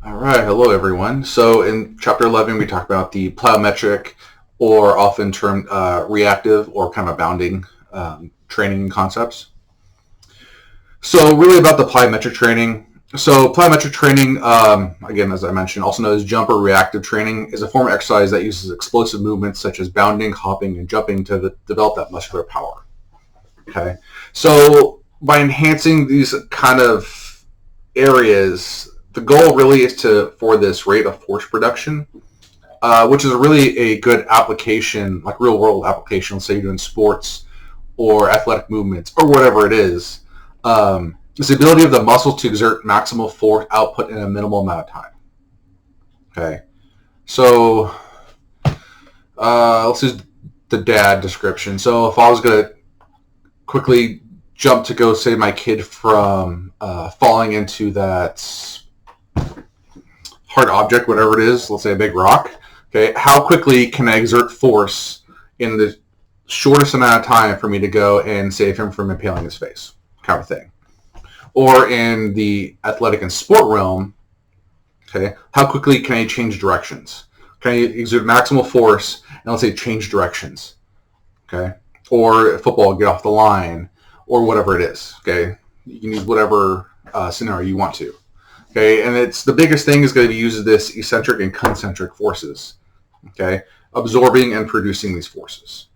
All right, hello everyone. So in chapter 11, we talked about the plyometric, or often termed reactive or kind of bounding training concepts. So really about the plyometric training. So plyometric training, again, as I mentioned, also known as jump or reactive training, is a form of exercise that uses explosive movements such as bounding, hopping, and jumping to develop that muscular power. Okay, so by enhancing these kind of areas, the goal really is for this rate of force production, which is really a good application, like real world application. Let's say you're doing sports or athletic movements or whatever it is. It's the ability of the muscle to exert maximal force output in a minimal amount of time. Okay, so let's use the dad description. So if I was going to quickly jump to go save my kid from falling into that hard object, whatever it is, let's say a big rock. Okay, how quickly can I exert force in the shortest amount of time for me to go and save him from impaling his face, kind of thing. Or in the athletic and sport realm, okay, how quickly can I change directions? Can I exert maximal force and let's say change directions? Okay, or football, get off the line, or whatever it is. Okay, you can use whatever scenario you want to. Okay, and it's the biggest thing is going to be using this eccentric and concentric forces. Okay, absorbing and producing these forces.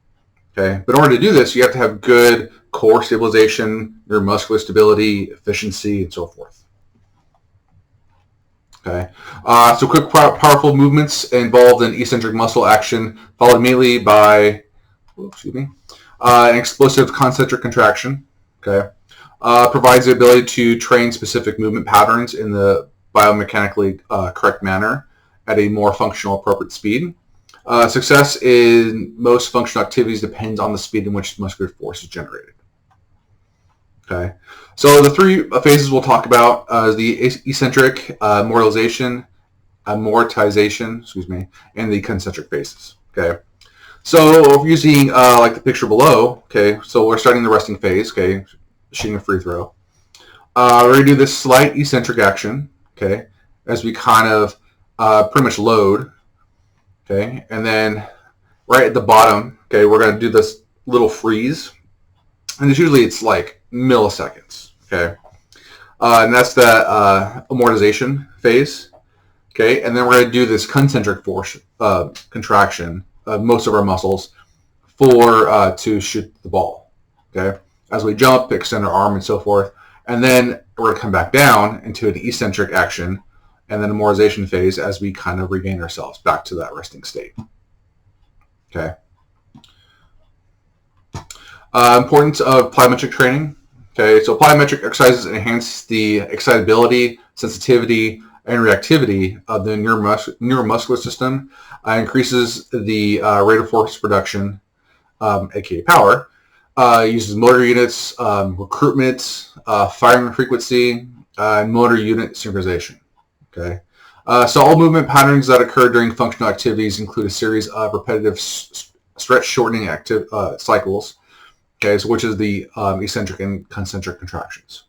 Okay, but in order to do this, you have to have good core stabilization, neuromuscular stability, efficiency, and so forth. Okay, so quick, powerful movements involved in eccentric muscle action, followed immediately by, an explosive concentric contraction. Okay, provides the ability to train specific movement patterns in the biomechanically correct manner at a more functional, appropriate speed. Success in most functional activities depends on the speed in which muscular force is generated. Okay, so the three phases we'll talk about is the eccentric, amortization, and the concentric phases. Okay, so if you're using like the picture below, okay, so we're starting the resting phase, okay, shooting a free throw. We're going to do this slight eccentric action, okay, as we kind of pretty much load, okay, and then right at the bottom, okay, we're going to do this little freeze, and it's like milliseconds, okay, and that's the amortization phase, okay, and then we're going to do this concentric force contraction of most of our muscles to shoot the ball, okay, as we jump, extend our arm, and so forth, and then we're going to come back down into an eccentric action, and then amortization phase as we kind of regain ourselves back to that resting state. Okay. Importance of plyometric training. Okay, so plyometric exercises enhance the excitability, sensitivity, and reactivity of the neuromuscular system, increases the rate of force production, aka power, uses motor units, recruitment, firing frequency, and motor unit synchronization. Okay, so all movement patterns that occur during functional activities include a series of repetitive stretch shortening cycles. Okay, so which is the eccentric and concentric contractions.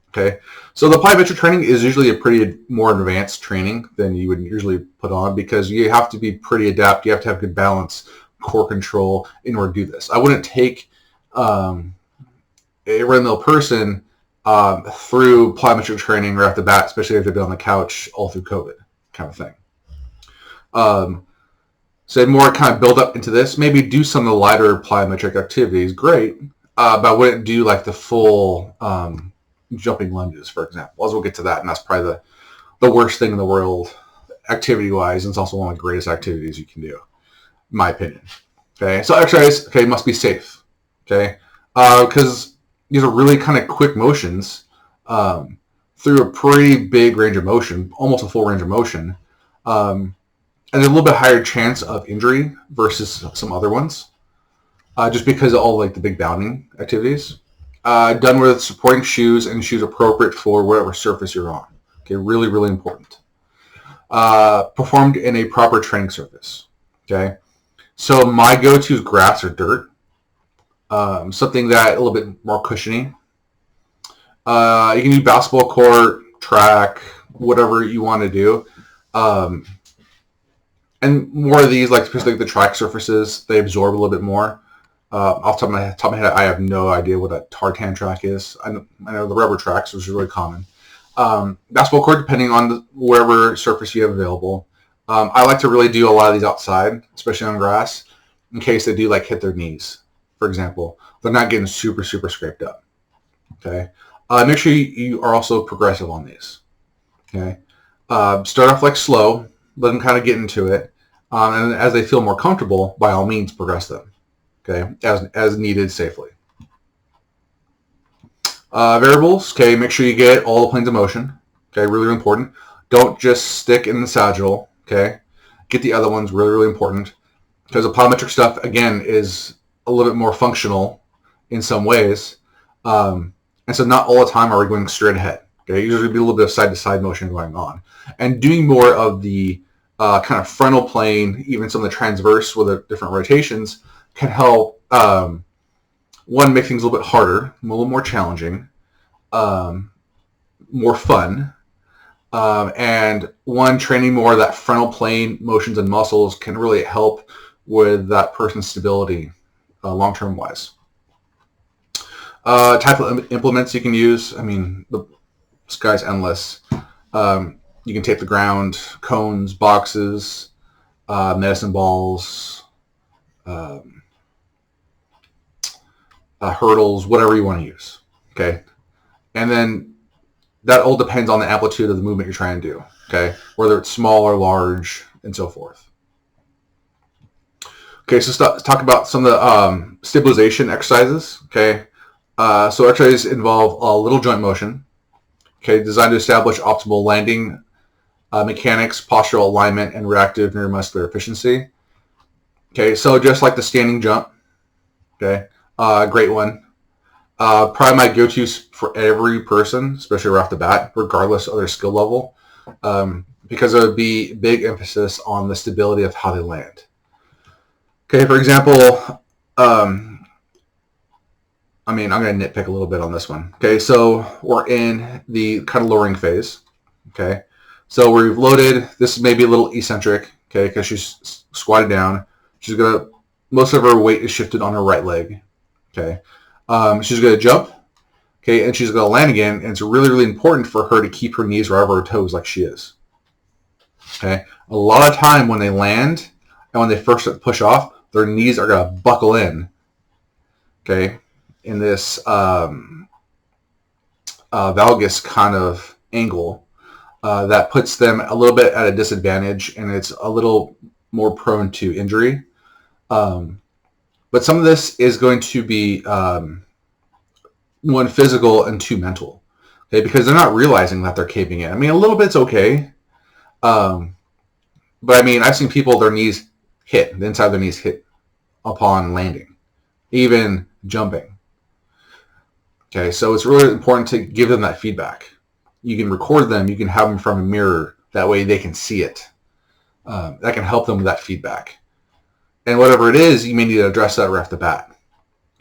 Okay, so the plyometric training is usually a pretty more advanced training than you would usually put on because you have to be pretty adept. You have to have good balance, core control in order to do this. I wouldn't take a run-of-the-mill person through plyometric training right off the bat, especially if they've been on the couch all through COVID kind of thing. So more kind of build up into this. Maybe do some of the lighter plyometric activities, great, but I wouldn't do like the full jumping lunges, for example. As we'll get to that, and that's probably the worst thing in the world activity-wise, and it's also one of the greatest activities you can do, in my opinion. Okay, so exercise, okay, must be safe, okay, because these are really kind of quick motions through a pretty big range of motion, almost a full range of motion, and there's a little bit higher chance of injury versus some other ones, just because of all like the big bounding activities. Done with supporting shoes and shoes appropriate for whatever surface you're on. Okay, really, really important. Performed in a proper training surface. Okay, so my go-to is grass or dirt. Something that a little bit more cushiony. You can do basketball court, track, whatever you want to do. And more of these, like especially the track surfaces, they absorb a little bit more. Off the top of my head, I have no idea what a tartan track is. I know the rubber tracks, which is really common. Basketball court, depending on wherever surface you have available. I like to really do a lot of these outside, especially on grass, in case they do like hit their knees, for example. They're not getting super scraped up. Okay. Make sure you are also progressive on these. Okay. Start off like slow, let them kind of get into it, and as they feel more comfortable, by all means, progress them. Okay, as needed safely. Variables. Okay, make sure you get all the planes of motion. Okay, really important. Don't just stick in the sagittal. Okay, get the other ones. Really important, because the plyometric stuff again is a little bit more functional in some ways, and so not all the time are we going straight ahead. Okay, usually be a little bit of side-to-side motion going on, and doing more of the kind of frontal plane, even some of the transverse with the different rotations, can help. One, make things a little bit harder, a little more challenging, more fun, and one, training more of that frontal plane motions and muscles can really help with that person's stability long-term wise. Type of implements you can use. I mean, the sky's endless. You can tape the ground, cones, boxes, medicine balls, hurdles, whatever you want to use. Okay, and then that all depends on the amplitude of the movement you're trying to do. Okay, whether it's small or large, and so forth. Okay, so let's talk about some of the stabilization exercises. Okay, so exercises involve a little joint motion. Okay, designed to establish optimal landing mechanics, postural alignment, and reactive neuromuscular efficiency. Okay, so just like the standing jump. Okay, great one. Probably my go-to for every person, especially right off the bat, regardless of their skill level, because there would be big emphasis on the stability of how they land. Okay, for example, I mean, I'm going to nitpick a little bit on this one. Okay, so we're in the kind of lowering phase. Okay, so we've loaded. This may be a little eccentric. Okay, because she's squatted down. She's gonna. Most of her weight is shifted on her right leg. Okay, she's gonna jump. Okay, and she's gonna land again. And it's really important for her to keep her knees right over her toes, like she is. Okay, a lot of time when they land and when they first push off, their knees are gonna buckle in. Okay, in this valgus kind of angle that puts them a little bit at a disadvantage, and it's a little more prone to injury. But some of this is going to be one, physical, and two, mental. Okay, because they're not realizing that they're caving in. I mean, a little bit's okay, but I mean, I've seen people, their knees hit, the inside of their knees hit upon landing, even jumping. Okay, so it's really important to give them that feedback. You can record them, you can have them from a mirror, that way they can see it. That can help them with that feedback. And whatever it is, you may need to address that right off the bat.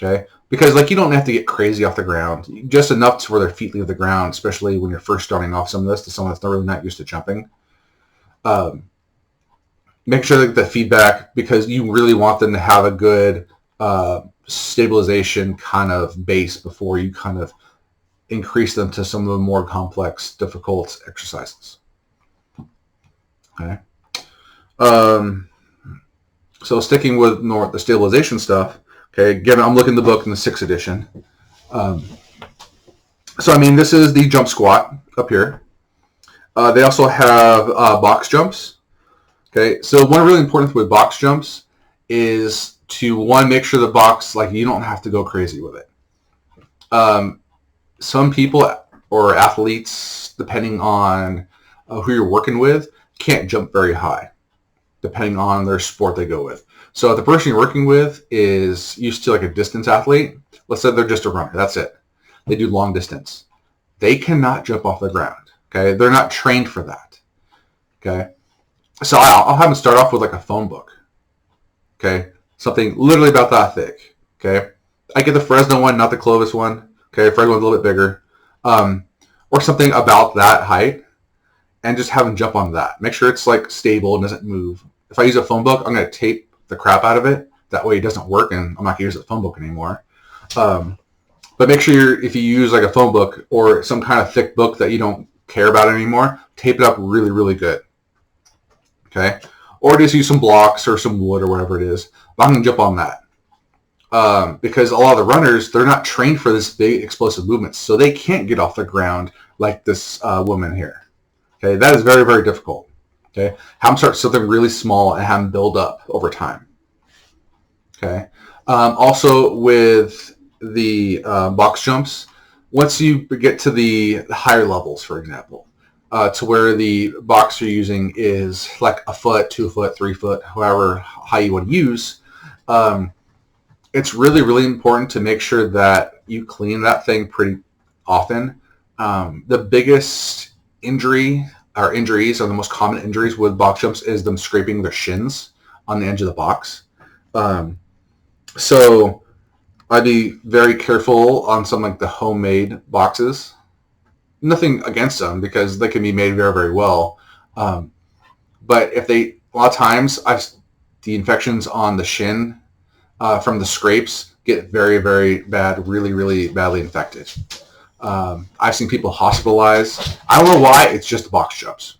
Okay, because like you don't have to get crazy off the ground, just enough to where their feet leave the ground, especially when you're first starting off some of this to someone that's really not used to jumping. Make sure they get the feedback, because you really want them to have a good stabilization kind of base before you kind of increase them to some of the more complex, difficult exercises. Okay. So sticking with more the stabilization stuff. Okay. Again, I'm looking at the book in the 6th edition. So I mean, this is the jump squat up here. They also have box jumps. Okay. So one really important thing with box jumps is to, one, make sure the box, like, you don't have to go crazy with it. Some people or athletes, depending on who you're working with, can't jump very high, depending on their sport they go with. So if the person you're working with is used to like a distance athlete, let's say they're just a runner, that's it. They do long distance. They cannot jump off the ground. Okay, they're not trained for that. Okay, so I'll have them start off with like a phone book. Okay, something literally about that thick. Okay, I get the Fresno one, not the Clovis one. Okay, Fresno one's a little bit bigger, or something about that height. and just have them jump on that. Make sure it's like stable and doesn't move. If I use a phone book, I'm going to tape the crap out of it. That way it doesn't work, and I'm not going to use the phone book anymore. But make sure if you use like a phone book or some kind of thick book that you don't care about anymore, tape it up really, really good. Okay? Or just use some blocks or some wood or whatever it is. But I'm going to jump on that. Because a lot of the runners, they're not trained for this big explosive movements, so they can't get off the ground like this woman here. Okay, that is very, very difficult. Okay, have them start something really small and have them build up over time. Okay, also with the box jumps, once you get to the higher levels, for example, to where the box you're using is like a foot, 2 foot, 3 foot, however high you want to use, it's really, really important to make sure that you clean that thing pretty often. The biggest injuries or the most common injuries with box jumps is them scraping their shins on the edge of the box. So I'd be very careful on some like the homemade boxes. Nothing against them because they can be made very, very well. But if a lot of times the infections on the shin from the scrapes get very, very bad, really, really badly infected. I've seen people hospitalized. I don't know why, it's just the box jumps.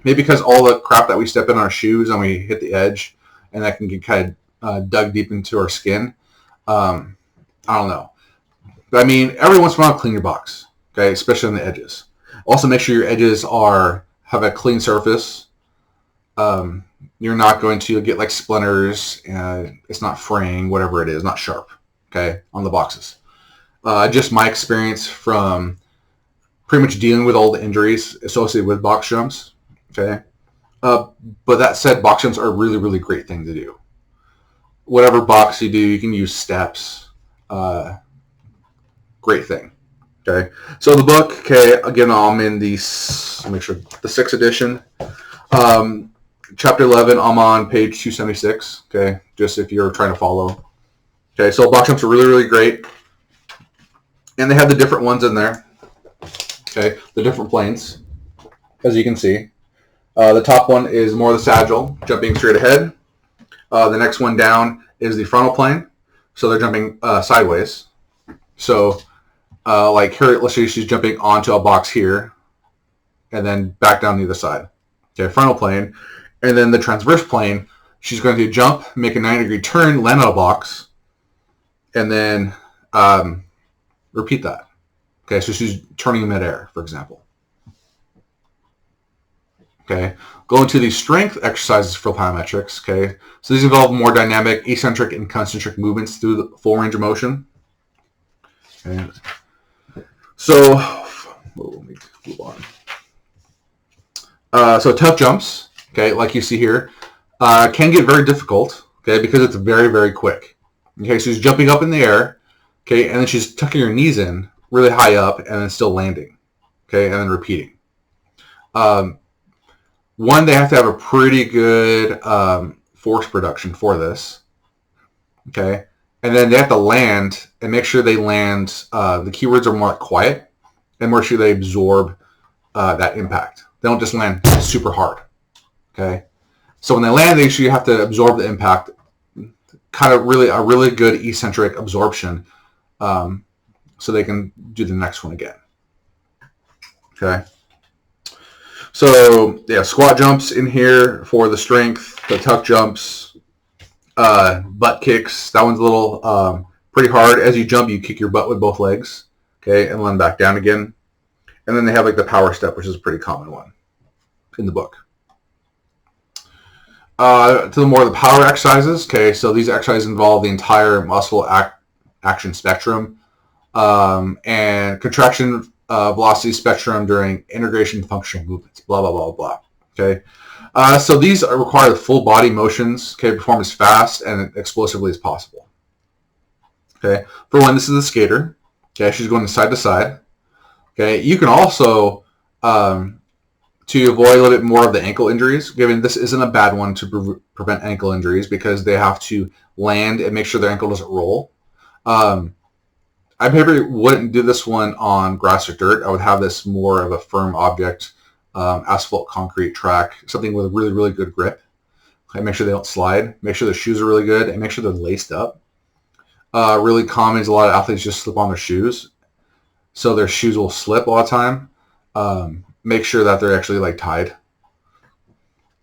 Maybe because all the crap that we step in our shoes and we hit the edge and that can get kind of dug deep into our skin. I don't know. But I mean, every once in a while, clean your box, okay, especially on the edges. Also, make sure your edges have a clean surface. You're not going to get like splinters. It's not fraying, whatever it is, not sharp, okay, on the boxes. Just my experience from pretty much dealing with all the injuries associated with box jumps, okay. But that said, box jumps are a really, really great thing to do. Whatever box you do, you can use steps. Great thing. Okay. So the book, okay, again, I'm in the 6th edition. Chapter 11, I'm on page 276. Okay. Just if you're trying to follow. Okay. So box jumps are really, really great. And they have the different ones in there. Okay. The different planes, as you can see. The top one is more the sagittal, jumping straight ahead. The next one down is the frontal plane. So they're jumping sideways. So like here, let's say she's jumping onto a box here and then back down the other side. Okay, frontal plane. And then the transverse plane, she's going to jump, make a 90-degree turn, land on a box, and then repeat that. Okay, so she's turning in midair, for example. Okay, go into the strength exercises for plyometrics. Okay, so these involve more dynamic, eccentric, and concentric movements through the full range of motion. Okay, so let me move on. So tough jumps, okay, like you see here, can get very difficult, okay, because it's very, very quick. Okay, so she's jumping up in the air, okay, and then she's tucking her knees in really high up, and then still landing, okay, and then repeating. One, they have to have a pretty good force production for this, okay? And then they have to land and make sure they land, the keywords are more like quiet and more sure they absorb that impact. They don't just land super hard, okay? So when they land, they actually have to absorb the impact, kind of really a really good eccentric absorption so they can do the next one again, okay? So, yeah, squat jumps in here for the strength, the tuck jumps, butt kicks. That one's a little pretty hard. As you jump, you kick your butt with both legs, okay, and land back down again. And then they have like the power step, which is a pretty common one in the book. To the more of the power exercises, okay, so these exercises involve the entire muscle action spectrum and contraction velocity spectrum during integration functional movements, blah, blah, blah, blah. Okay. So these require the full body motions, okay, perform as fast and explosively as possible. Okay. For one, this is the skater. Okay. She's going side to side. Okay. You can also, to avoid a little bit more of the ankle injuries, given this isn't a bad one to prevent ankle injuries because they have to land and make sure their ankle doesn't roll. I maybe wouldn't do this one on grass or dirt. I would have this more of a firm object asphalt, concrete track, something with a really, really good grip. Okay, make sure they don't slide. Make sure the shoes are really good, and make sure they're laced up. Really common is a lot of athletes just slip on their shoes, so their shoes will slip all the time. Make sure that they're actually like tied.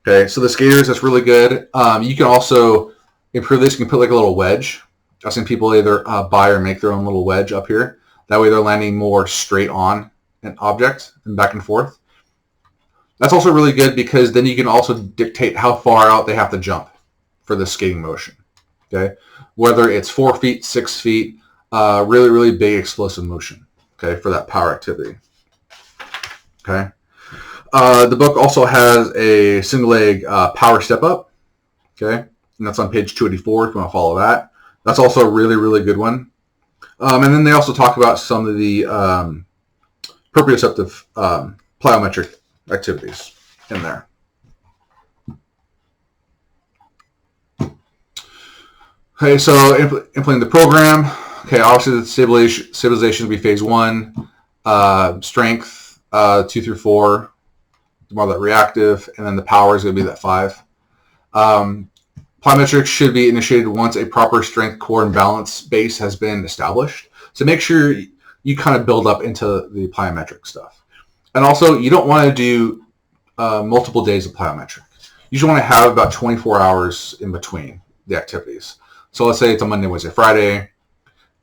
Okay, so the skaters, that's really good. You can also improve this. You can put like a little wedge. I've seen people either buy or make their own little wedge up here. That way they're landing more straight on an object and back and forth. That's also really good because then you can also dictate how far out they have to jump for the skating motion. Okay, whether it's 4 feet, 6 feet, really, really big explosive motion. Okay, for that power activity. Okay. The book also has a single leg power step up. Okay, and that's on page 284 if you want to follow that. That's also a really, really good one. And then they also talk about some of the proprioceptive plyometric activities in there. Okay, so implementing the program. Okay, obviously the stabilization will be phase 1. Strength 2 through 4, more that reactive, and then the power is going to be that 5. Plyometrics should be initiated once a proper strength, core, and balance base has been established. So make sure you kind of build up into the plyometric stuff. And also, you don't want to do multiple days of plyometric. You just want to have about 24 hours in between the activities. So let's say it's a Monday, Wednesday, Friday,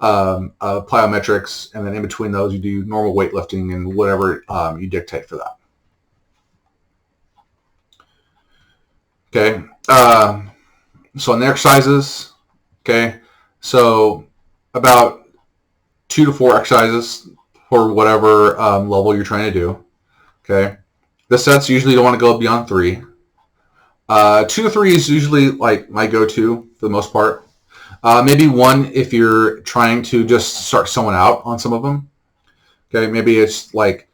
plyometrics, and then in between those, you do normal weightlifting and whatever you dictate for that. Okay. So on the exercises, okay, so about 2 to 4 exercises for whatever level you're trying to do. Okay. The sets usually don't want to go beyond 3. 2 to 3 is usually like my go-to for the most part. Maybe 1 if you're trying to just start someone out on some of them. Okay, maybe it's like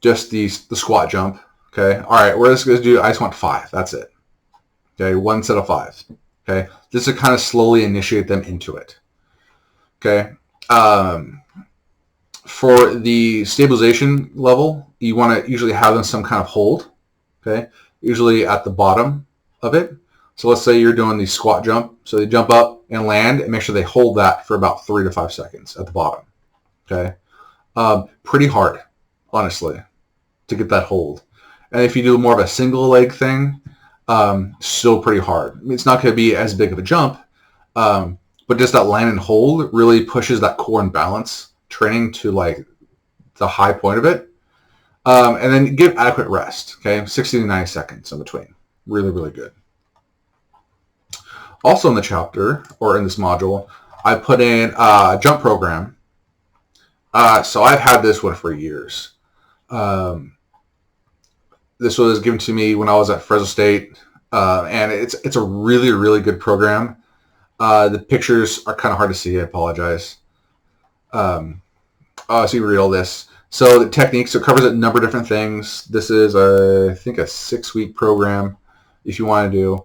just the squat jump. Okay, all right, we're just going to do, I just want 5. That's it. Okay, 1 set of 5. Okay, just to kind of slowly initiate them into it. Okay, for the stabilization level, you want to usually have them some kind of hold. Okay, usually at the bottom of it. So let's say you're doing the squat jump. So they jump up and land and make sure they hold that for about 3 to 5 seconds at the bottom. Okay, pretty hard, honestly, to get that hold. And if you do more of a single leg thing, still pretty hard. I mean, it's not going to be as big of a jump, but just that land and hold really pushes that core and balance training to like the high point of it. And then give adequate rest. Okay, 60 to 90 seconds in between. Really, really good. Also in the chapter, or in this module, I put in a jump program. So I've had this one for years. This was given to me when I was at Fresno State, and it's a really, really good program. The pictures are kind of hard to see. I apologize. So you read all this. So the techniques, so it covers a number of different things. This is, I think, a 6-week program if you want to do.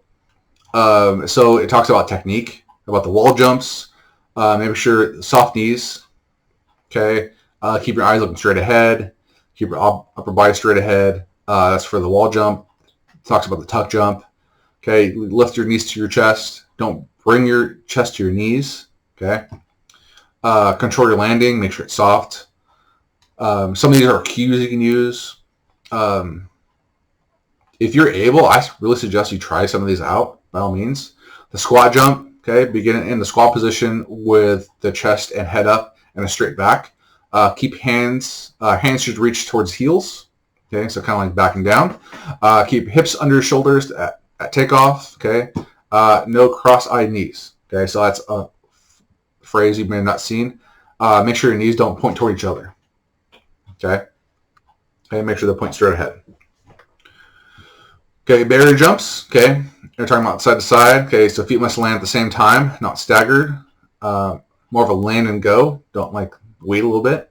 So it talks about technique, about the wall jumps, making sure soft knees, okay, keep your eyes looking straight ahead, keep your upper body straight ahead. That's for the wall jump. It talks about the tuck jump. Okay, lift your knees to your chest. Don't bring your chest to your knees. Okay. Control your landing. Make sure it's soft. Some of these are cues you can use. If you're able, I really suggest you try some of these out, by all means. The squat jump, okay, begin in the squat position with the chest and head up and a straight back. Keep hands should reach towards heels, okay, so kind of like backing down. Keep hips under shoulders at takeoff, okay. No cross-eyed knees, okay, so that's a phrase you may have not seen. Make sure your knees don't point toward each other, okay. Okay, make sure they point straight ahead. Okay, barrier jumps, okay. You're talking about side to side, okay, so feet must land at the same time, not staggered. More of a land and go, don't like wait a little bit.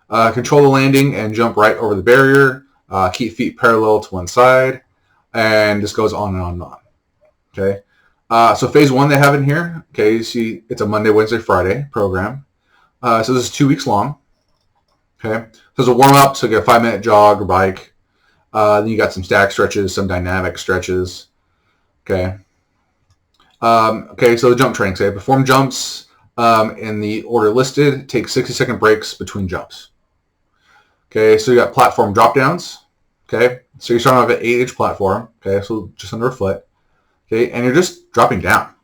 Control the landing and jump right over the barrier. Keep feet parallel to one side, and this goes on and on and on. Okay, so phase 1 they have in here. Okay, you see it's a Monday, Wednesday, Friday program. So this is 2 weeks long. Okay, so it's a warm up, so get a 5-minute jog or bike. Then you got some static stretches, some dynamic stretches. Okay. Okay, so the jump training. So perform jumps in the order listed. Take 60-second breaks between jumps. Okay, so you got platform drop downs. Okay, so you're starting off at 8-inch platform. Okay, so just under a foot. Okay, and you're just dropping down.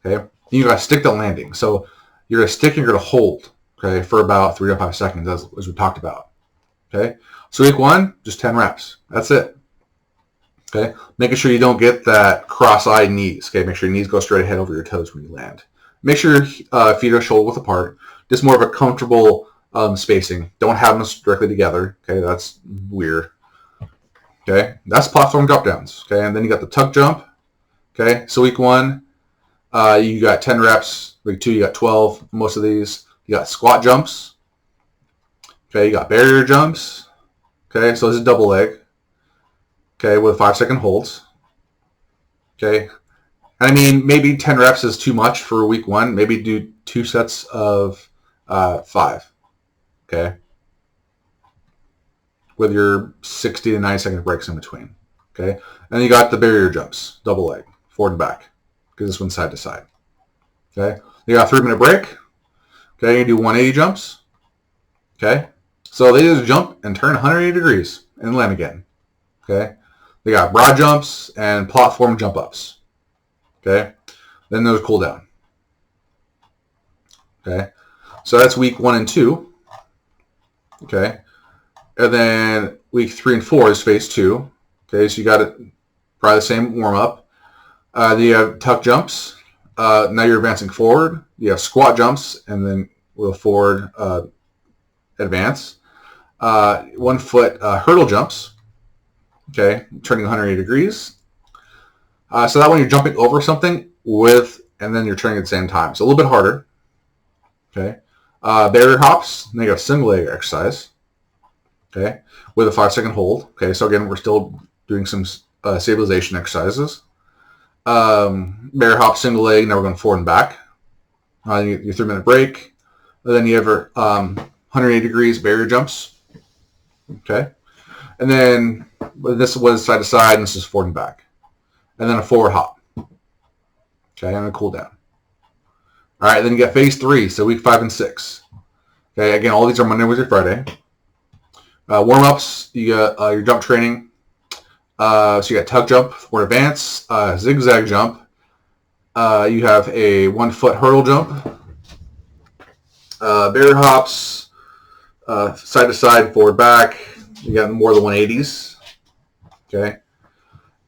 Okay, you got to stick the landing. So you're going to stick and you're going to hold. Okay, for about 3 to 5 seconds, as we talked about. Okay, so week 1, just 10 reps. That's it. Okay, making sure you don't get that cross-eyed knees. Okay, make sure your knees go straight ahead over your toes when you land. Make sure your feet are shoulder width apart. Just more of a comfortable spacing. Don't have them directly together. Okay, that's weird. Okay, that's platform drop downs. Okay, and then you got the tuck jump. Okay, so week 1, you got 10 reps. Week 2, you got 12. Most of these. You got squat jumps. Okay, you got barrier jumps. Okay, so this is double leg. Okay, with 5-second holds. Okay, and I mean, maybe 10 reps is too much for week 1. Maybe do 2 sets of 5. Okay, with your 60 to 90-second breaks in between. Okay, and you got the barrier jumps, double leg, forward and back, because this one's side to side. Okay, you got a 3-minute break. Okay, you do 180 jumps. Okay, so they just jump and turn 180 degrees and land again. Okay, they got broad jumps and platform jump ups. Okay, then there's cool down. Okay, so that's week 1 and 2. Okay, and then week 3 and 4 is phase 2. Okay, so you got it probably the same warm up. Then you have tuck jumps. Now you're advancing forward. You have squat jumps, and then with a forward advance. 1 foot hurdle jumps. Okay, turning 180 degrees. So that when you're jumping over something and then you're turning at the same time. So a little bit harder. Okay. Barrier hops. Then you got a single leg exercise. Okay, with a 5-second hold. Okay, so again, we're still doing some stabilization exercises. Barrier hop, single leg. Now we're going forward and back. Your 3-minute break. And then you have your 180 degrees barrier jumps. Okay, and then this was side to side, and this is forward and back. And then a forward hop. Okay, and a cool down. All right, then you got phase 3, so week 5 and 6. Okay, again, all these are Monday, Wednesday, Friday. Warm-ups, you got your jump training. So you got tuck jump, forward advance, zigzag jump. You have a 1 foot hurdle jump. Barrier hops, side to side, forward back. You got more than 180s. Okay.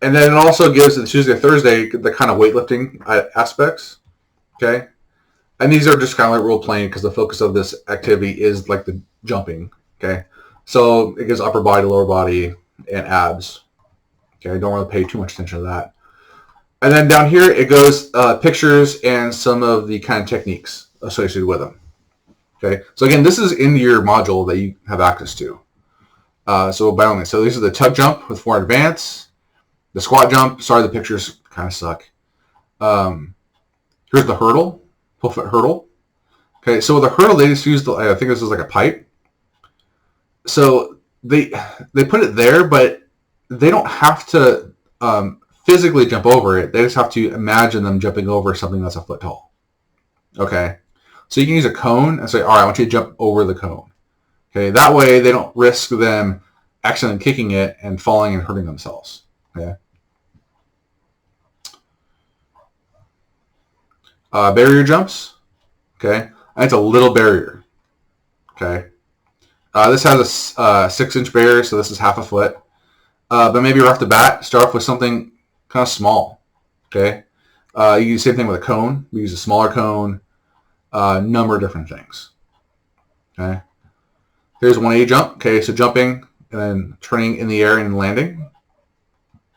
And then it also gives the Tuesday, Thursday, the kind of weightlifting aspects. Okay. And these are just kind of like role playing because the focus of this activity is like the jumping. Okay. So it gives upper body, lower body, and abs. Okay. I don't really pay too much attention to that. And then down here, it goes pictures and some of the kind of techniques associated with them. Okay. So again, this is in your module that you have access to. So by all means, so these are the tuck jump with forward advance. The squat jump, sorry, the pictures kind of suck. Here's the hurdle, full foot hurdle. Okay, so with the hurdle, they just used, I think this is like a pipe. So they put it there, but they don't have to physically jump over it. They just have to imagine them jumping over something that's a foot tall. Okay, so you can use a cone and say, all right, I want you to jump over the cone. Okay, that way they don't risk them accidentally kicking it and falling and hurting themselves. Okay. Barrier jumps. Okay, and it's a little barrier. Okay. This has a 6-inch barrier, so this is half a foot. But maybe right off the bat, start off with something kind of small. Okay. You use the same thing with a cone. We use a smaller cone. Number of different things. Okay. Here's 180 jump. Okay, so jumping and then turning in the air and landing.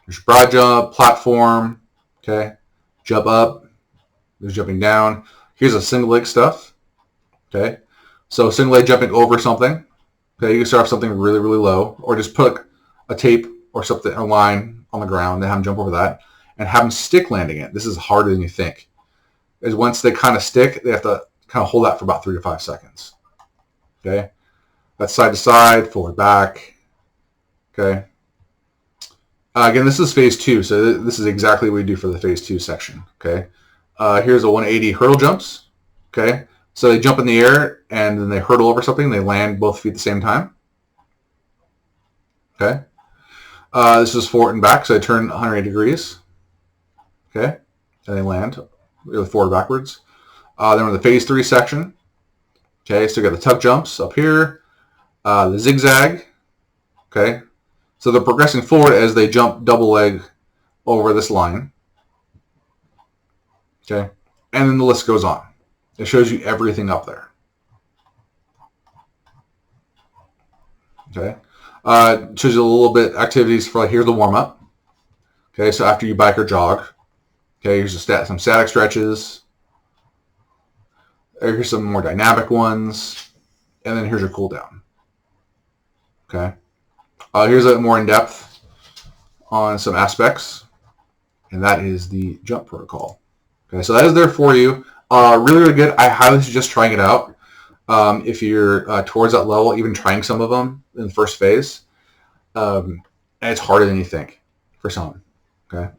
There's broad jump, platform. Okay, jump up. There's jumping down. Here's a single leg stuff. Okay, so single leg jumping over something. Okay, you can start off something really, really low, or just put a tape or something, a line on the ground, and have them jump over that, and have them stick landing it. This is harder than you think. Is once they kind of stick, they have to kind of hold that for about 3 to 5 seconds. Okay. That's side to side, forward, back. Okay. Again, this is phase 2, so this is exactly what we do for the phase 2 section. Okay. Here's a 180 hurdle jumps. Okay. So they jump in the air and then they hurdle over something. They land both feet at the same time. Okay. This is forward and back, so they turn 180 degrees. Okay. And they land forward backwards. Then we're in the phase 3 section. Okay, so we got the tuck jumps up here, the zigzag. Okay, so they're progressing forward as they jump double leg over this line. Okay, and then the list goes on. It shows you everything up there. Okay, shows you a little bit activities for, like, here's the warm up. Okay, so after you bike or jog. Okay, here's some static stretches. Here's some more dynamic ones, and then here's your cool down. Okay, here's a more in depth on some aspects, and that is the jump protocol. Okay, so that is there for you. Really, really good. I highly suggest trying it out. If you're towards that level, even trying some of them in the first phase, and it's harder than you think for some. Okay.